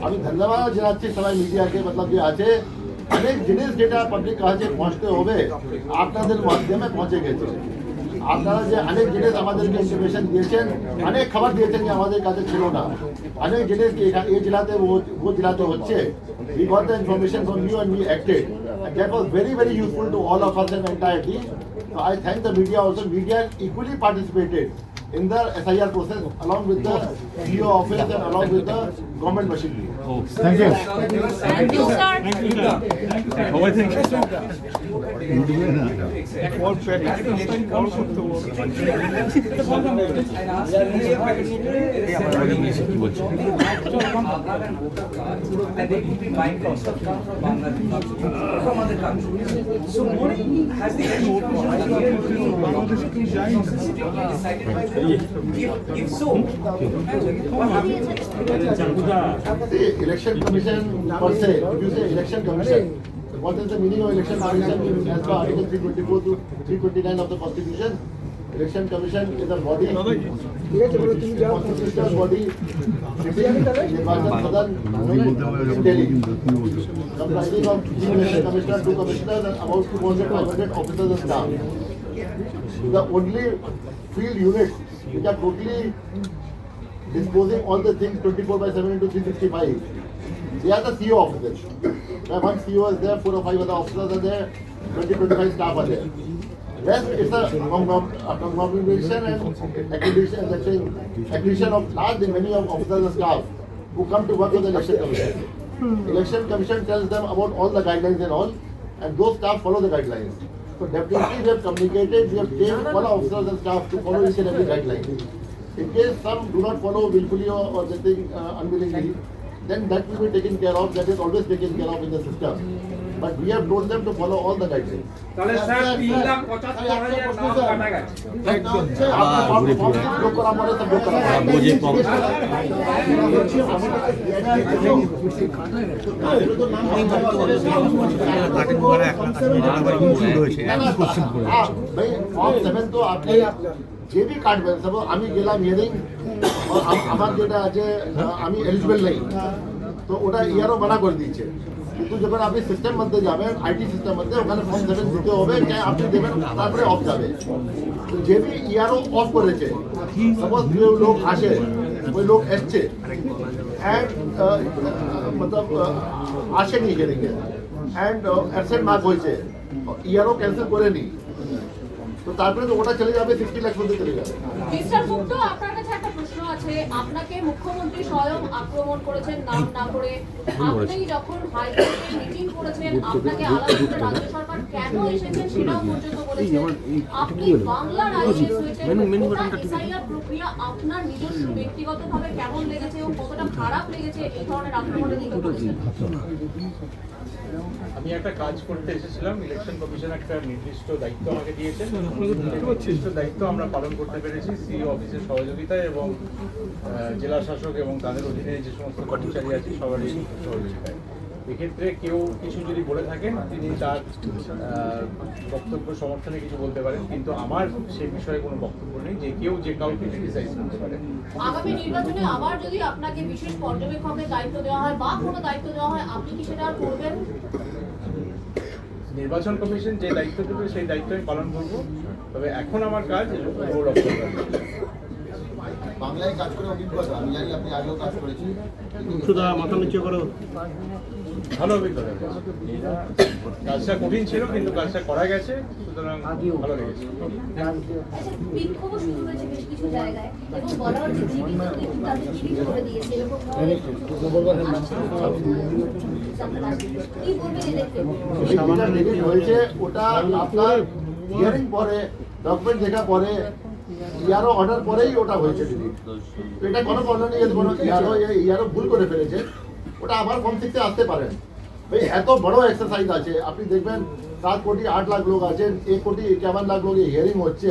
আমি ধন্যবাদ জানাচ্ছি সবাই মিডিয়াকে মতলব যে আছে অনেক জিনিস যেটা পাবলিক কাছে পৌঁছতে হবে আপনাদের মাধ্যমে পৌঁছে গেছে। আপনারা যে অনেক জিনিস আমাদেরকে ইনফরমেশন দিয়েছেন, অনেক খবর দিয়েছেন যে আমাদের কাছে ছিল না, অনেক জিনিস এই জেলাতে ও জেলাতে হচ্ছে। We got the information from you and we acted. And that was very, very useful to all of us and entire team. So I thank the media also. Media equally participated in the SIR process along with the CEO office and along with the government machinery. Thank you. Thank you, sir. So Modi has the if so, what happens? The election commission per se, if you say election commission, what is the meaning of election commission as per Article 324 to 329 of the Constitution? Election commission is a body, constitutional body, Nirvachan Sadan in Delhi, comprising of chief election commissioner, 2 commissioners and about 200-500 officers and staff. The only field units which are totally disposing all the things 24/7 into 365. They are the CEO officers. Where one CEO is there, 4 or 5 other officers are there, 20-25 staff are there. Rest is a conglomeration and acquisition of large many of officers and staff who come to work with the election commission. Election commission tells them about all the guidelines and all, and those staff follow the guidelines. So definitely we have communicated, we have trained all our officers and staff to follow each and every guideline. In case some do not follow willfully or the thing unwillingly, then that will be taken care of. That is always taken care of in the system. But we have told them to follow all the guidelines. তাহলে sir 3,75,000 নাম কাটা গেছে। তো আপনি যে B কাটবেন সব আমি গেলাম হিয়ারিং আমার যেটা আছে আমি এলিজিবল নেই, তো ওটা ইয়ারও মানা করে দিয়েছে। কিন্তু যখন আপনি সিস্টেম মধ্যে যাবেন, আইটি সিস্টেম মধ্যে, ওখানে ফর্ম 7 দিতে হবে, চাই আপনি দেবেন তারপরে অফ যাবে। তো যে বি ইয়ারও অফ করেছে, সাপোজ যে লোক আসে ওই লোক এসছে অ্যান্ড মতলব আসেনি হিয়ারিংয়ে অ্যান্ড অ্যাবসেন্ট মার্ক হয়েছে, ইয়ারও ক্যান্সেল করে নি, তো তারপরে তো ওটা চলে যাবে 60 লাখ মধ্যে চলে যাবে। মিস্টার গুপ্ত, আপনার কাছে একটা প্রশ্ন আছে। আপনাকে মুখ্যমন্ত্রী স্বয়ং আক্রমণ করেছেন নাম না করে। আপনি যখন হাইকোর্টে মিটিং করেছেন, আপনাকে আলাদা করে রাজ্য সরকার কেন এসেছেন সেটাও পর্যন্ত বলেছেন। আপনি বাংলার আইএস হয়েছেন, এসআইআর প্রক্রিয়া আপনার নিজস্ব ব্যক্তিগতভাবে কেমন লেগেছে এবং কতটা খারাপ লেগেছে এই ধরনের আক্রমণের দিকে বলেছেন? আমি একটা কাজ করতে এসেছিলাম, ইলেকশন কমিশন একটা নির্দিষ্ট দায়িত্ব আমাকে দিয়েছেন, নির্দিষ্ট দায়িত্ব আমরা পালন করতে পেরেছি সিইও অফিসের সহযোগিতায় এবং জেলা শাসক এবং তাদের অধীনে যে সমস্ত কর্মচারী আছে সবারই সহযোগিতায়। এক্ষেত্রে কেউ কিছু যদি বলে থাকেন তিনি তার বক্তব্য সমর্থনে কিছু বলতে পারেন, কিন্তু আমার সে বিষয়ে কোনো বক্তব্য নেই যে কেউ যে কাউকে ক্রিটিসাইজ করতে পারে। আগামী নির্বাচনে আবার যদি আপনাকে বিশেষ পর্যবেক্ষকের দায়িত্ব দেওয়া হয় বা কোনো দায়িত্ব দেওয়া হয়, আপনি কি সেটা করবেন? নির্বাচন কমিশন যে দায়িত্ব দেবে সেই দায়িত্ব আমি পালন করবো, তবে এখন আমার কাজ গৌরব অফিসার। বাংলায় কাজ করে অভিজ্ঞতা, আমি জানি আপনি আগেও কাজ করেছেন, মাথা নিচু করো। ভালো অভিজ্ঞতা, কাজটা কঠিন ছিল কিন্তু কাজটা করা গেছে, সুতরাং ভালো লেগেছে। বিক্ষোভ শুরু হয়েছে বেশ কিছু জায়গায় এবং বলা হচ্ছে জিবি তাদের জিবি করে দিয়েছে, এরকম কি বলবেন এদেরকে? হয়েছে ওটা আপনার হিয়ারিং পরে ডকুমেন্ট দেখা পরে ইয়ারও অর্ডার পরেই ওটা হয়েছে দিদি। তো এটা কোনো প্রবলেম নেই, কোনো ইয়ারও ভুল করে ফেলেছে, ওটা আবার ফর্ম 6 আসতে পারেন। ভাই এত বড় এক্সারসাইজ আছে, আপনি দেখবেন 7 কোটি 8 লাখ লোক আছেন, 1 কোটি 51 লাখ লোক হিয়ারিং হচ্ছে,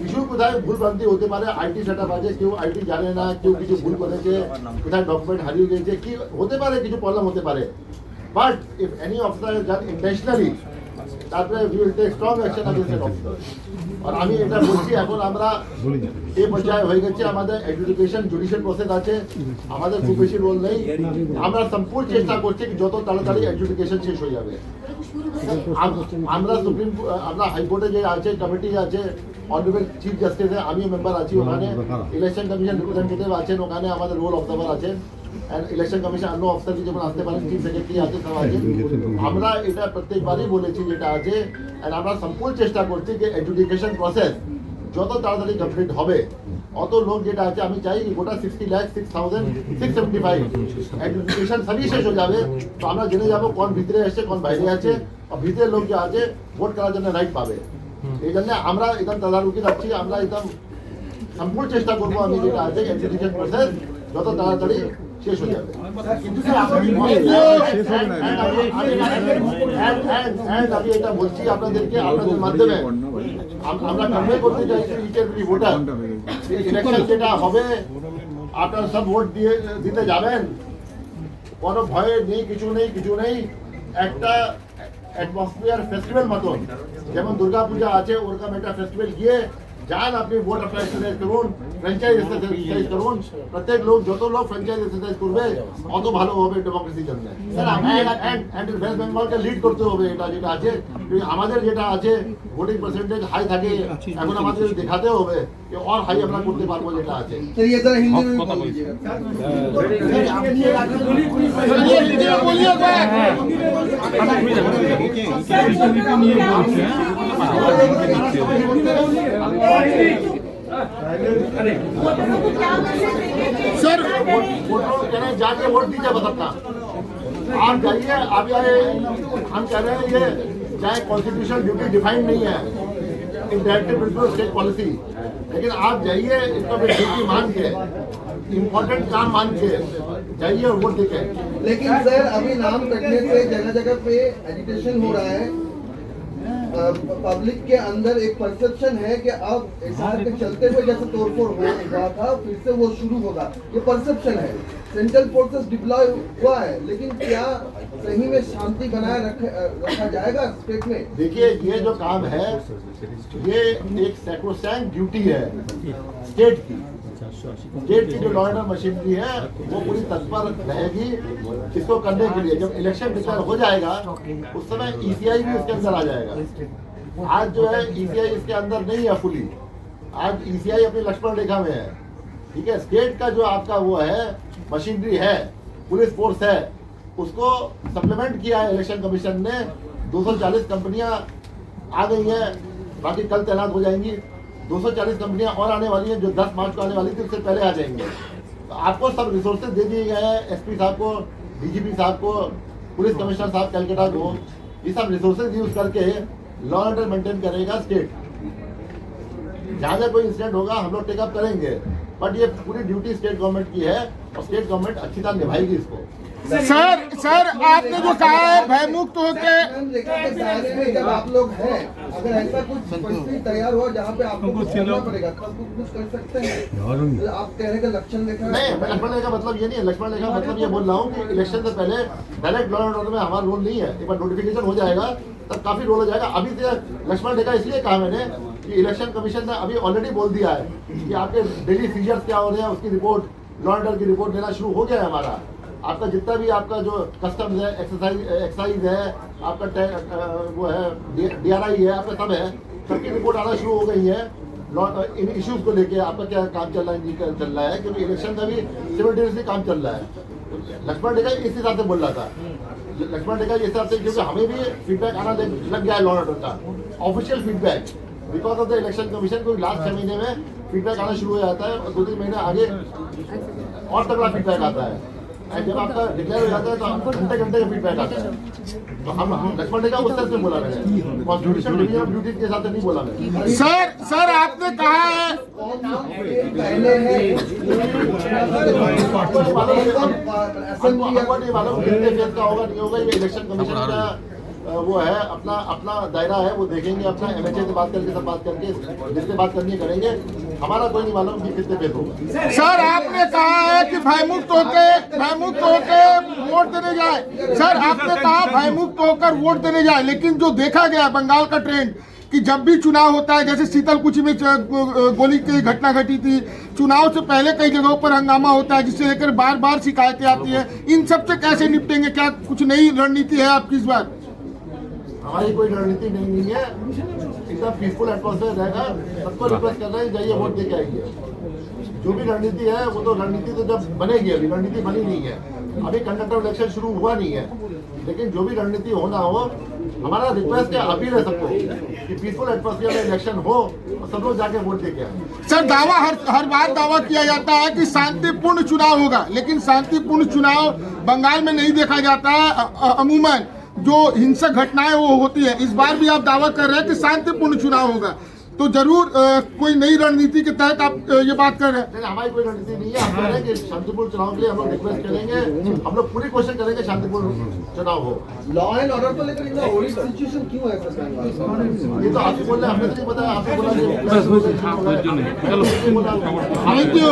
কিছু কোথায় ভুল ভ্রান্তি হতে পারে, আইটি সেটআপ আছে, কেউ আইটি জানে না, কেউ কিছু ভুল করেছে, কোথায় ডকুমেন্ট হারিয়ে গেছে, কি হতে পারে, কিছু প্রবলেম হতে পারে। But if any officer is done intentionally তারপরে we will take strong action against that officer. আর আমি এটা বলছি, এখন আমরা এই পর্যায়ে হয়ে গেছে, আমাদের এডুকেশন জুডিশিয়াল প্রসেস আছে, আমাদের খুব বেশি রোল নেই। আমরা সম্পূর্ণ চেষ্টা করছি কি যত তাড়াতাড়ি এডুকেশন শেষ হয়ে যাবে। আমরা সুপ্রিম, আমরা হাইকোর্টে যে আছে কমিটি আছে, অনারেবল চিফ জাস্টিস আমি মেম্বার আছি ওখানে, ইলেকশন কমিশন রিপ্রেজেন্টেটিভ আছেন ওখানে, আমাদের রোল অবজার্ভার আছেন, এন্ড ইলেকশন কমিশন অন্য অফিসার যেমন আসতে পারেন, চিফ সেক্রেটারি আছে, সব আছে। আমরা এটা প্রত্যেকবারই বলেছি যেটা আছে, এন্ড আমরা সম্পূর্ণ চেষ্টা করছি যে এডুকেশন প্রসেস যত তাড়াতাড়ি কমপ্লিট হবে, অত লোক যেটা আছে, আমি চাই কি গোটা 60,06,675 এডুকেশন সবই শেষ হয়ে যাবে, তো আমরা জেনে যাবো কোন ভিতরে এসছে কোন বাইরে আছে, আর ভিতরে লোক যে আছে ভোট করার জন্য রাইট পাবে। এই জন্য আমরা একদম তদারকি রাখছি, আমরা একদম সম্পূর্ণ চেষ্টা করবো আমি যেটা আছে এডুকেশন প্রসেস যত তাড়াতাড়ি শেষ হয়ে যাবে। কিন্তু স্যার আমি এটা বলছি আপনাদেরকে, আপনাদের মাধ্যমে আমরা কনভে করতে চাইছি ইচ এভরি ভোটার, ইলেকশন যেটা হবে আপনারা সব ভোট দিতে যাবেন, কোনো ভয় নেই, কিছু নেই। একটা অ্যাটমসফিয়ার ফেস্টিভ্যাল মতন, যেমন দুর্গা পূজা আছে ওরকম একটা ফেস্টিভ্যাল গিয়ে যান, আপনি ভোট অ্যাপ্লাই এক্সারসাইজ করুন, ফ্র্যাঞ্চাইজ এক্সারসাইজ করুন, প্রত্যেক লোক যত লোক ফ্র্যাঞ্চাইজ এক্সারসাইজ করবে অত ভালো হবে ডেমোক্রেসির জন্য। ওয়েস্ট বেঙ্গলকে লিড করতে হবে, এটা যেটা আছে আমাদের যেটা আছে ভোটিং পার্সেন্টেজ হাই থাকে, এখন আমাদের দেখাতে হবে আর হাই আমরা করতে পারবো যেটা আছে। सर वोटरों कहने जाके वोट दीजिए, बस अपना आप जाइए। अभी हम कह रहे हैं ये चाहे कॉन्स्टिट्यूशनल ड्यूटी डिफाइंड नहीं है इन डायरेक्टिव प्रिंसिपल स्टेट पॉलिसी, लेकिन आप जाइए इसको ड्यूटी मान के, इम्पोर्टेंट काम मान के जाइए और वोट देके। लेकिन सर अभी नाम कटने से जगह जगह पे एजिटेशन हो रहा है, पब्लिक के अंदर एक परसेप्शन है कि अब एसआर के चलते हुए जैसे तोड़फोड़ हुआ था फिर से वो शुरू होगा, ये परसेप्शन है। सेंट्रल फोर्सेस डिप्लॉय हुआ है, लेकिन क्या सही में शांति बनाए रखा जाएगा स्टेट में? देखिए ये जो काम है ये एक सैक्रोसैंक्ट ड्यूटी है स्टेट की जो लॉ एंड ऑर्डर मशीनरी है वो पूरी तत्पर रहेगी इसको करने के लिए। जब इलेक्शन डिक्लेयर हो जाएगा उस समय ईसीआई भी उसके अंदर आ जाएगा। आज जो है ईसीआई इसके अंदर नहीं है फुली, आज ईसीआई अपनी लक्ष्मण रेखा में है, ठीक है। स्टेट का जो आपका वो है मशीनरी है, पुलिस फोर्स है, उसको सप्लीमेंट किया है इलेक्शन कमीशन ने। 240 कंपनियां आ गई हैं, बाकी कल तैनात हो जाएंगी। 240 कंपनियां और आने वाली हैं जो 10 मार्च को आने वाली थी, उससे पहले आ जाएंगे। तो आपको सब रिसोर्सेज दे दिए गए हैं, एसपी साहब को, डीजीपी साहब को, पुलिस कमिश्नर साहब कैलकाटा को, ये सब रिसोर्सेज यूज करके लॉ एंड ऑर्डर मेंटेन करेगा स्टेट। जहाँ जहाँ कोई इंसिडेंट होगा हम लोग टेकअप करेंगे, बट ये पूरी ड्यूटी स्टेट गवर्नमेंट की है और स्टेट गवर्नमेंट अच्छी तरह निभाएगी इसको। सर आपने जो कहा है भयमुक्त होके, जब आप लोग हैं, अगर ऐसा कुछ परिस्थिति तैयार हुआ जहाँ पे आपको कुछ करना पड़ेगा तब कुछ कर सकते हैं। आप कह रहे हैं लक्षण रेखा नहीं, लक्ष्मण रेखा मतलब ये नहीं है। लक्ष्मण रेखा मतलब ये बोल रहा हूँ कि इलेक्शन से पहले डायरेक्ट लॉ एंड ऑर्डर में हमारा रोल नहीं है। एक बार नोटिफिकेशन हो जाएगा तब काफी रोल हो जाएगा। अभी से लक्ष्मण रेखा इसलिए कहा मैंने कि इलेक्शन कमीशन ने अभी ऑलरेडी बोल दिया है कि आपके डेली सीजर्स क्या हो रहे हैं उसकी रिपोर्ट, लॉ एंड ऑर्डर की रिपोर्ट देना शुरू हो गया है हमारा। आपका जितना भी आपका जो कस्टम्स है, एक्साइज है, आपका वो है DRI है, आपका सब है, सबकी रिपोर्ट आना शुरू हो गई है। इन इश्यूज को लेके आपका क्या काम चल रहा है, नहीं चल रहा है, क्योंकि इलेक्शन का भी सिमिलटेनियसली काम चल रहा है। लक्ष्मण रेखा इस हिसाब से बोल रहा था, लक्ष्मण रेखा इस हिसाब से, क्योंकि हमें भी फीडबैक आना लग गया है लॉ एंड ऑर्डर का, official feedback because of the election commission को लास्ट 6 महीने में फीडबैक आना शुरू हो जाता है और 2-3 महीने आगे और तगड़ा फीडबैक आता है। जब आपका डिक्लेयर हो जाता है तो घंटे घंटे का फीडबैक आता है। तो हम लक्ष्मण रेखा उस तरह से बोला मैंने, कॉन्स्टिट्यूशन डिवीजन ऑफ ड्यूटीज के हिसाब से नहीं बोला मैंने। सर आपने कहा है हमको नहीं मालूम कितने फेज का होगा नहीं होगा, ये इलेक्शन कमीशन का वो है, अपना दायरा है, वो देखेंगे। अपना MHA से बात करके सब बात करके जिससे बात करनी करेंगे। हमारा कोई नहीं मालूम कि कितने पैसे होगा। सर आपने कहा है कि भयमुक्त होके वोट देने जाए। सर आपने कहा भयमुक्त होकर वोट देने जाए, लेकिन जो देखा गया बंगाल का ट्रेंड कि जब भी चुनाव होता है, जैसे शीतलकुची में गोली की घटना घटी थी, चुनाव से पहले कई जगहों पर हंगामा होता है, जिससे लेकर बार बार शिकायतें आती है, इन सब से कैसे निपटेंगे? क्या कुछ नई रणनीति है आपकी इस बार? हमारी कोई रणनीति नहीं है, एकदम पीसफुल एटमॉस्फेयर रहेगा। सबको रिक्वेस्ट कर रहे हैं जाइए वोट दे के आइए। जो भी रणनीति है वो तो रणनीति तो जब बनेगी, अभी रणनीति बनी नहीं है, अभी कंडक्ट ऑफ इलेक्शन शुरू हुआ नहीं है, लेकिन जो भी रणनीति होना हो, हमारा रिक्वेस्ट है, अपील है सबको कि पीसफुल एटमॉस्फेयर में इलेक्शन हो और सब लोग जाके वोट दे के आए। सर दावा हर बार दावा किया जाता है कि शांतिपूर्ण चुनाव होगा, लेकिन शांतिपूर्ण चुनाव बंगाल में नहीं देखा जाता है। अमूमन जो हिंसक घटनाएं वो होती है। इस बार भी आप दावा कर रहे हैं कि शांतिपूर्ण चुनाव होगा, तो जरूर कोई नई रणनीति के तहत आप ये बात कर रहे हैं। नहीं, हमारी कोई रणनीति नहीं है। हम कह रहे हैं कि शांतिपूर्ण चुनाव के लिए हम लोग रिक्वेस्ट करेंगे, हम लोग पूरी कोशिश करेंगे शांतिपूर्ण चुनाव हो। लॉ एंड ऑर्डर को लेकर इतना होली सिचुएशन क्यों है सर बंगाल? ये तो आपको बोल रहे हैं, हमें तो नहीं पता, आपको बोला थैंक यू।